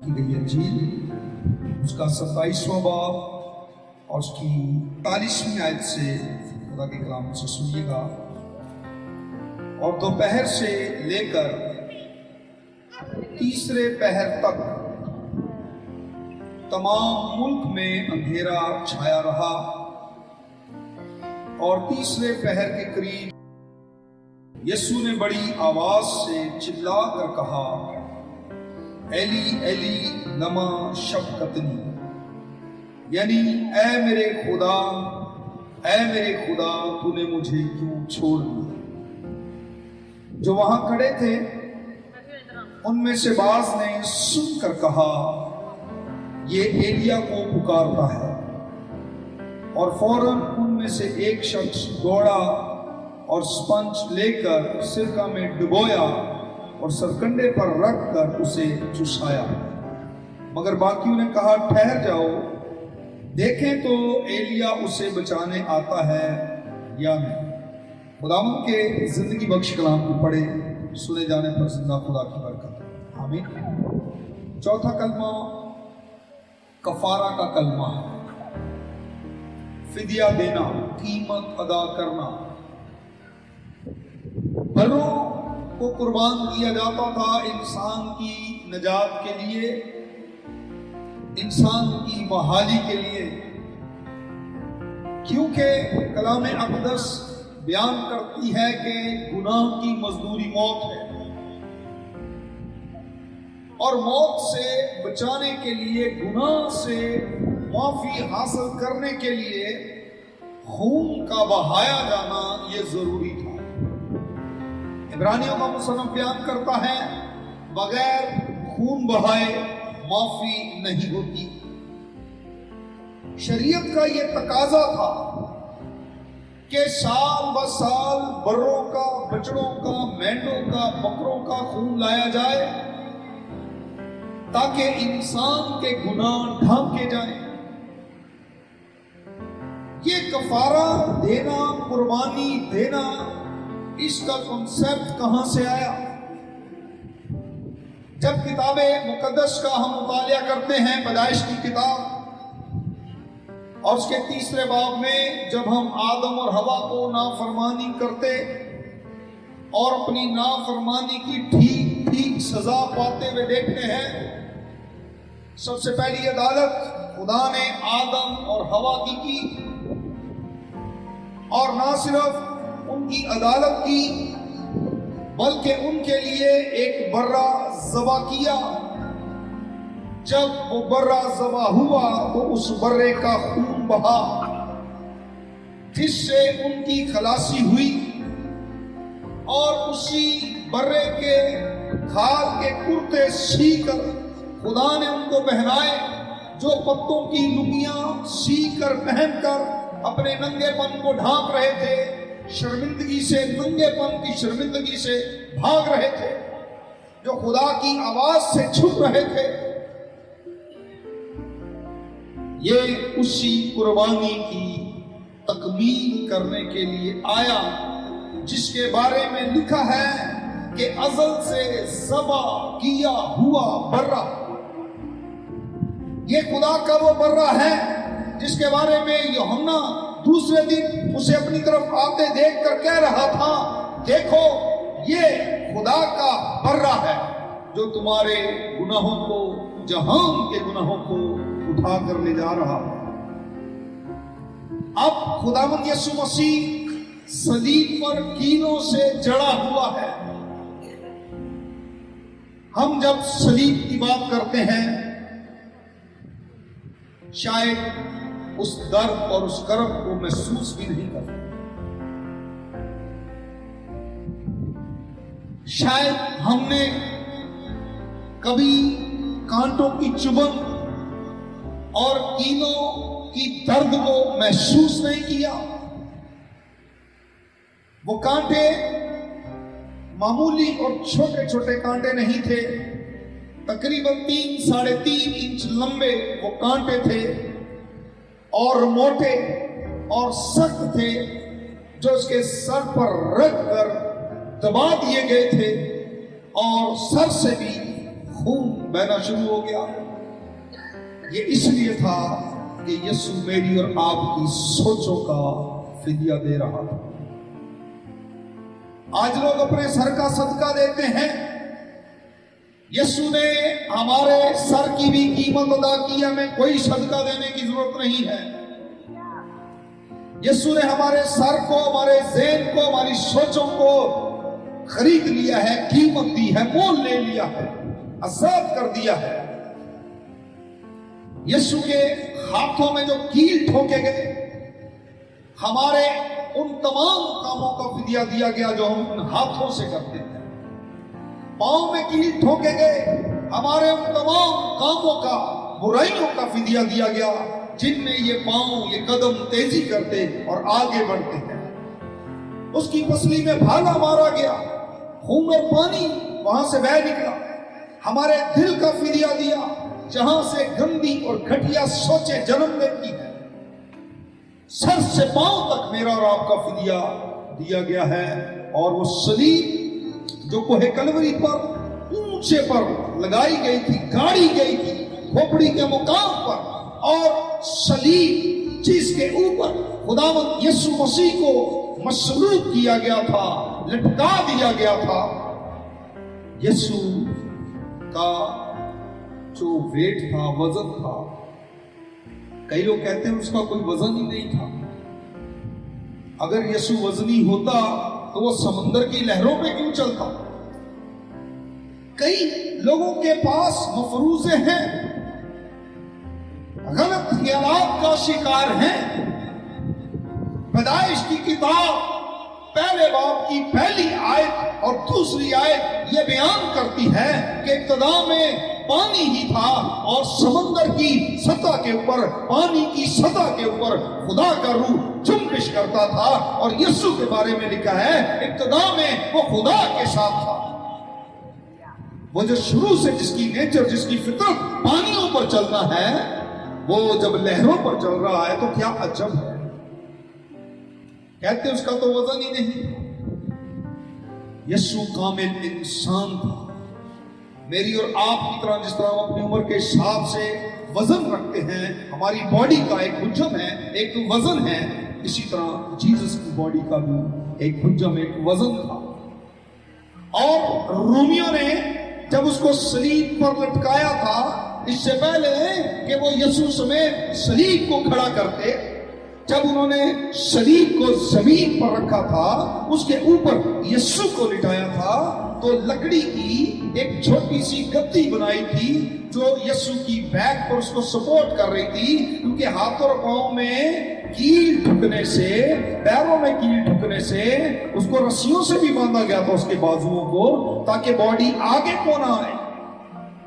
کی گئی انجیل اس کا 27واں باب اور اس کی 43ویں آیت سے خدا کے کلام سے سنیے گا۔ اور دوپہر سے لے کر تیسرے پہر تک تمام ملک میں اندھیرا چھایا رہا، اور تیسرے پہر کے قریب یسوع نے بڑی آواز سے چلا کر کہا، ایلی ایلی لما شبقتنی، یعنی اے میرے خدا تو نے مجھے کیوں چھوڑ دیا۔ جو وہاں کھڑے تھے ان میں سے بعض نے سن کر کہا، یہ ایلیا کو پکارتا ہے۔ اور فوراً ان میں سے ایک شخص دوڑا اور سپنج لے کر سرکہ میں ڈبویا اور سرکنڈے پر رکھ کر اسے چوسایا، مگر باقیوں نے کہا، ٹھہر جاؤ، دیکھیں تو ایلیا اسے بچانے آتا ہے یا نہیں۔ خداوند کے زندگی بخش کلام کو پڑھے، سنے جانے پر زندہ خدا کی برکت، آمین۔ چوتھا کلمہ کفارہ کا کلمہ ہے، فدیہ دینا، قیمت ادا کرنا۔ بھروں کو قربان کیا جاتا تھا انسان کی نجات کے لیے، انسان کی بحالی کے لیے، کیونکہ کلام اقدس بیان کرتی ہے کہ گناہ کی مزدوری موت ہے، اور موت سے بچانے کے لیے، گناہ سے معافی حاصل کرنے کے لیے خون کا بہایا جانا یہ ضروری تھا۔ عبرانیوں کا مصنف بیان کرتا ہے، بغیر خون بہائے معافی نہیں ہوتی۔ شریعت کا یہ تقاضا تھا کہ سال بہ سال بروں کا، بچڑوں کا، مینڈوں کا، بکروں کا خون لایا جائے تاکہ انسان کے گناہ ڈھانکے جائیں۔ یہ کفارہ دینا، قربانی دینا، اس کا کنسیپٹ کہاں سے آیا؟ جب کتاب مقدس کا ہم مطالعہ کرتے ہیں، پیدائش کی کتاب اور اس کے تیسرے باب میں، جب ہم آدم اور حوا کو نافرمانی کرتے اور اپنی نافرمانی کی ٹھیک ٹھیک سزا پاتے ہوئے دیکھتے ہیں، سب سے پہلی عدالت خدا نے آدم اور حوا کی، اور نہ صرف ان کی عدالت کی بلکہ ان کے لیے ایک برہ ذبح کیا۔ جب وہ برہ ذبح ہوا تو اس برے کا خون بہا، جس سے ان کی خلاصی ہوئی، اور اسی برے کے کھال کے کرتے سی کر خدا نے ان کو پہنائے، جو پتوں کی لنگیاں سی کر پہن کر اپنے ننگے پن کو ڈھانپ رہے تھے، شرمندگی سے، ننگے پن کی شرمندگی سے بھاگ رہے تھے، جو خدا کی آواز سے چھپ رہے تھے۔ یہ اسی قربانی کی تکمیل کرنے کے لیے آیا، جس کے بارے میں لکھا ہے کہ ازل سے ذبح کیا ہوا برہ۔ یہ خدا کا وہ برہ ہے جس کے بارے میں یوحنا دوسرے دن اسے اپنی طرف آتے دیکھ کر کہہ رہا تھا، دیکھو یہ خدا کا برہ ہے جو تمہارے گناہوں کو، جہان کے گناہوں کو اٹھا کر لے جا رہا ہے۔ اب خداوند یسوع مسیح صلیب پر کینوں سے جڑا ہوا ہے۔ ہم جب صلیب کی بات کرتے ہیں، شاید اس درد اور اس کرب کو محسوس بھی نہیں کرتے، شاید ہم نے کبھی کانٹوں کی چبھن اور کینوں کی درد کو محسوس نہیں کیا۔ وہ کانٹے معمولی اور چھوٹے چھوٹے کانٹے نہیں تھے، تقریباً 3-3.5 انچ لمبے وہ کانٹے تھے، اور موٹے اور سخت تھے، جو اس کے سر پر رکھ کر دبا دیے گئے تھے، اور سر سے بھی खून बहना शुरू हो गया। ये इसलिए था कि यीशु मेरी और आपकी सोचों का फिदिया दे रहा था। आज लोग अपने सर का सदका देते हैं। यीशु ने हमारे सर की भी कीमत अदा की, हमें कोई सदका देने की जरूरत नहीं है। यीशु ने हमारे सर को, हमारे ज़हन को, हमारी सोचों को खरीद लिया है, कीमत दी है, मोल ले लिया है, आजाद कर दिया है। यीशु के हाथों में जो कील ठोके गए, हमारे उन तमाम कामों का फिदिया दिया गया जो हम उन हाथों से करते हैं। पांव में कील ठोके गए, हमारे उन तमाम कामों का, बुराइयों का फिदिया दिया गया जिनमें ये पांव, ये कदम तेजी करते और आगे बढ़ते हैं। उसकी पसली में भाला मारा गया, खून और पानी वहां से बह निकला। हमारे दिल का फिदिया दिया जहां से गंदी और घटिया सोचें जन्म लेती है। सर से पांव तक मेरा और आपका फिदिया दिया गया है। और वो सलीब जो कोहे कलवरी पर ऊंचे पर लगाई गई थी, गाड़ी गई थी खोपड़ी के मुकाम पर, और सलीब जिसके ऊपर खुदावंद यीशु मसीह को मसलूब किया गया था, लटका दिया गया था, यीशु का जो वेट था, वजन था, कई लोग कहते हैं उसका कोई वजन ही नहीं था। अगर यीशु वजनी होता तो वो समंदर की लहरों पे क्यों चलता? कई लोगों के पास मफरूजे हैं, गलत ख्यालात का शिकार हैं। पैदाइश की किताब पहले बाब की पहली आयत और दूसरी आयत ये बयान करती है कि इब्तिदा में पानी ही था और समंदर की सतह के ऊपर, पानी की सतह के ऊपर खुदा का रूह जुम्बिश करता था। और यीशु के बारे में लिखा है इब्तिदा में वो खुदा के साथ था। वो जो शुरू से जिसकी नेचर, जिसकी फितरत पानियों पर चलना है, वो जब लहरों पर चल रहा है तो क्या अजब है। कहते उसका तो वजन ही नहीं। यीशु कामिल इंसान था, मेरी और आप की तरह। जिस तरह हम अपनी उम्र के हिसाब से वजन रखते हैं, हमारी बॉडी का एक हुज्जम है, एक वजन है, इसी तरह जीसस की बॉडी का भी एक हुज्जम, एक वजन था। और रोमियों ने जब उसको सलीब पर लटकाया था, इससे पहले कि वो यीशु समेत सलीब को खड़ा करते, जब उन्होंने सलीब को जमीन पर रखा था, उसके ऊपर यीशु को लिटाया था, तो लकड़ी की एक छोटी सी गद्दी बनाई थी जो यीशु की बैक पर उसको सपोर्ट कर रही थी, क्योंकि हाथों और पांव में कील ठुकने से, पैरों में कील ठुकने से उसको रस्सियों से भी बांधा गया था उसके बाजुओं को, ताकि बॉडी आगे को ना आए।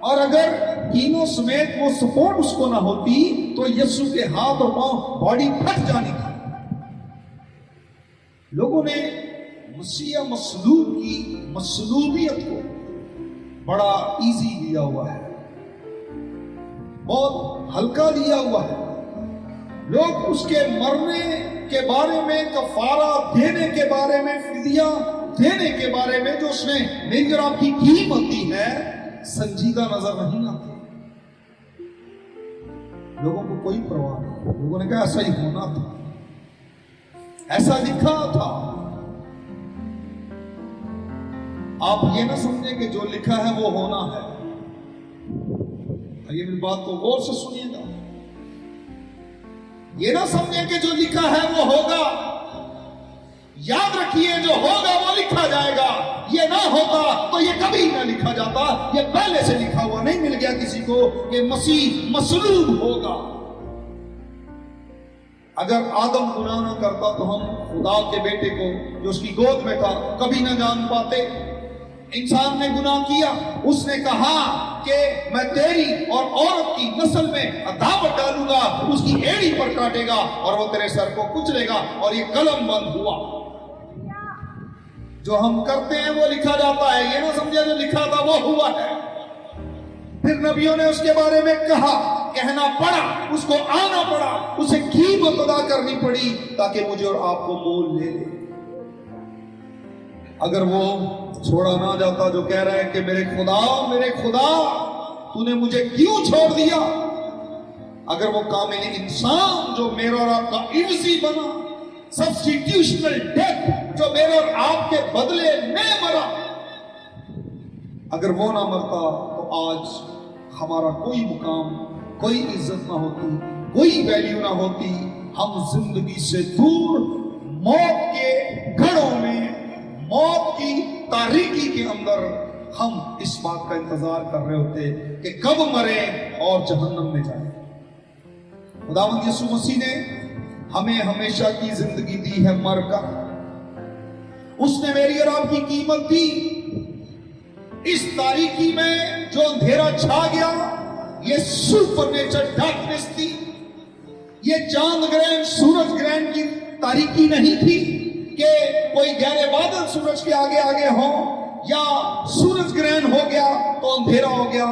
और अगर कीलों समेत वो सपोर्ट उसको ना होती तो यीशु के हाथ और पांव, बॉडी फट जानी थी। लोगों ने मसीहा मसलूब की मसलूबियत को बड़ा इजी लिया हुआ है, बहुत हल्का लिया हुआ है। लोग उसके मरने के बारे में, कफारा देने के बारे में, फिदिया देने के बारे में, जो उसने मेरी और आपकी कीमत दी है, संजीदा नजर नहीं आती। लोगों को कोई परवाह नहीं। लोगों ने कहा ऐसा ही होना था, ऐसा लिखा था। आप ये ना समझें कि जो लिखा है वो होना है। ये मेरी बात को गौर से सुनिएगा। ये ना समझें कि जो लिखा है वो होगा। याद रखिए, जो होगा वो लिखा जाएगा। ये ना होता तो ये कभी ना लिखा जाता। ये पहले से लिखा हुआ नहीं मिल गया किसी को कि मसीह मसलूब होगा। अगर आदम गुनाह ना करता तो हम खुदा के बेटे को जो उसकी गोद में था कभी ना जान पाते। इंसान ने गुनाह किया, उसने कहा कि मैं तेरी और औरत की नस्ल में अदावत डालूंगा, उसकी एड़ी पर काटेगा और वो तेरे सर को कुचलेगा, और ये कलम बंद हुआ। जो हम करते हैं वो लिखा जाता है। ये ना समझे जो लिखा था वो हुआ है। फिर नबियों ने उसके बारे में कहा, कहना पड़ा, उसको आना पड़ा, उसे कीमत अदा करनी पड़ी ताकि मुझे और आपको मोल ले ले। अगर वो छोड़ा ना जाता जो कह रहा है कि मेरे खुदा तूने मुझे क्यों छोड़ दिया? अगर वो कामिल इंसान जो मेरा और आपका इवजी बना, सब्स्टिट्यूशनल डेथ जो मेरे और आपके बदले में मरा, अगर वो ना मरता तो आज हमारा कोई मुकाम, कोई इज्जत ना होती, कोई वैल्यू ना होती। हम जिंदगी से दूर मौत के घड़ों में, मौत की तारीकी के अंदर हम इस बात का इंतजार कर रहे होते कि कब मरे और जहन्नम में जाए। खुदावंद यीशु मसीह ने हमें हमेशा की जिंदगी दी है मर कर। उसने मेरी और आपकी कीमत दी। इस तारीकी में जो अंधेरा छा गया, ये सुपरनेचर डार्कनेस थी। ये चांद ग्रहण, सूरज ग्रहण की तारीकी नहीं थी कि कोई गहरे बादल सूरज के आगे आगे हो या सूरज ग्रहण हो गया तो अंधेरा हो गया।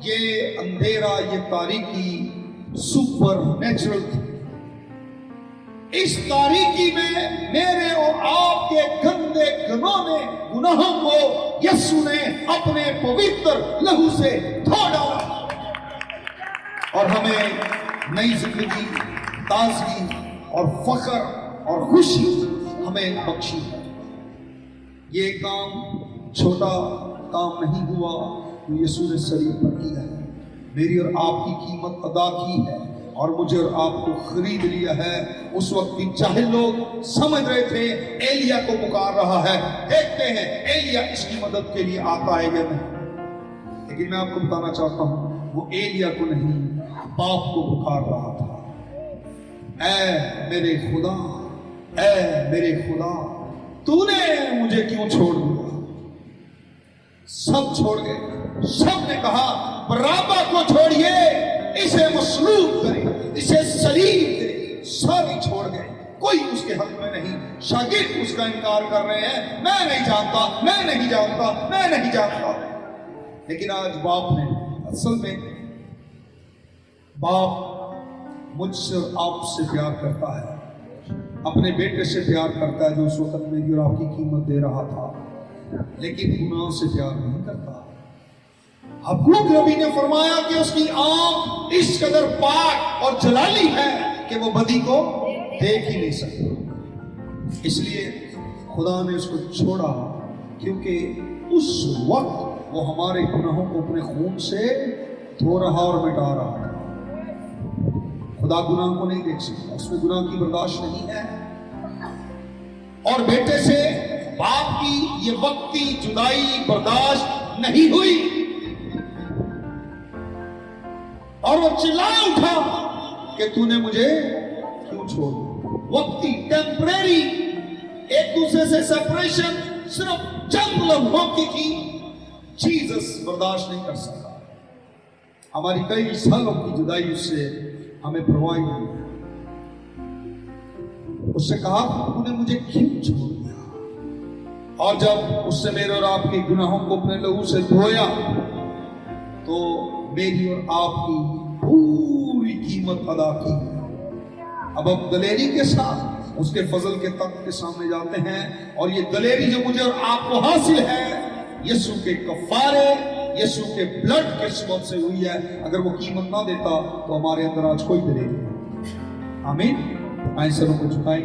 ये अंधेरा, ये तारीकी सुपर नेचुरल थी। इस तारीकी में मेरे और आपके गंदे गुनाहों को यीशु ने अपने पवित्र लहू से धो डाला और हमें नई जिंदगी, ताजगी और फख्र और खुशी हमें बख्शी है। ये काम छोटा काम नहीं हुआ जो यीशु ने शरीर पर किया है। मेरी और आपकी कीमत अदा की है और मुझे और आपको खरीद लिया है। उस वक्त भी चाहे लोग समझ रहे थे एलिया को पुकार रहा है, देखते हैं एलिया इसकी मदद के लिए आता है या नहीं, लेकिन मैं आपको बताना चाहता हूं वो एलिया को नहीं, बाप को पुकार रहा था। ऐ मेरे खुदा, ऐ मेरे खुदा, तूने मुझे क्यों छोड़ दिया? सब छोड़ गए। सब ने कहा बराबा को छोड़िए, इसे मसलूब करें, इसे सलीब करें। सारे छोड़ गए, कोई उसके हक में नहीं। शागिर्द उसका इनकार कर रहे हैं, मैं नहीं जानता, मैं नहीं जानता, मैं नहीं जानता। लेकिन आज बाप ने, असल में बाप मुझसे और आपसे प्यार करता है, अपने बेटे से प्यार करता है जो उस वक्त मेरी और आपकी कीमत दे रहा था, लेकिन गुनाह से प्यार नहीं करता। हबक्कूक नबी ने फरमाया कि उसकी आंख इस कदर पाक और जलाली है कि वो बदी को देख ही नहीं सकता। इसलिए खुदा ने उसको छोड़ा, क्योंकि उस वक्त वो हमारे गुनाहों को अपने खून से धो रहा और मिटा रहा था। खुदा गुनाह को नहीं देख सकता, उसमें गुनाह की बर्दाश्त नहीं है। और बेटे से बाप की ये वक्ती जुदाई बर्दाश्त नहीं हुई और वो चिल्ला उठा कि तूने मुझे क्यों छोड़ दिया। वक्ती, टेम्परेरी, एक दूसरे से सेपरेशन सिर्फ चंद लम्हों की थी। जीसस बर्दाश्त नहीं कर सका। हमारी कई सालों की जुदाई उससे हमें प्रभावित हुई। उससे कहा तूने मुझे क्यों छोड़ दिया? और जब उससे मेरे और आपके गुनाहों को अपने लहू से धोया तो मेरी और आपकी पूरी कीमत अदा की। अब हम दलेरी के साथ उसके फजल के तख्त के सामने जाते हैं और ये दलेरी जो मुझे और आपको हासिल है यीशु के कफारे, यीशु के ब्लड के सबब से हुई है। अगर वो कीमत ना देता तो हमारे अंदर आज कोई दलेरी नहीं। आमीन। आइए सरों को झुकाएं।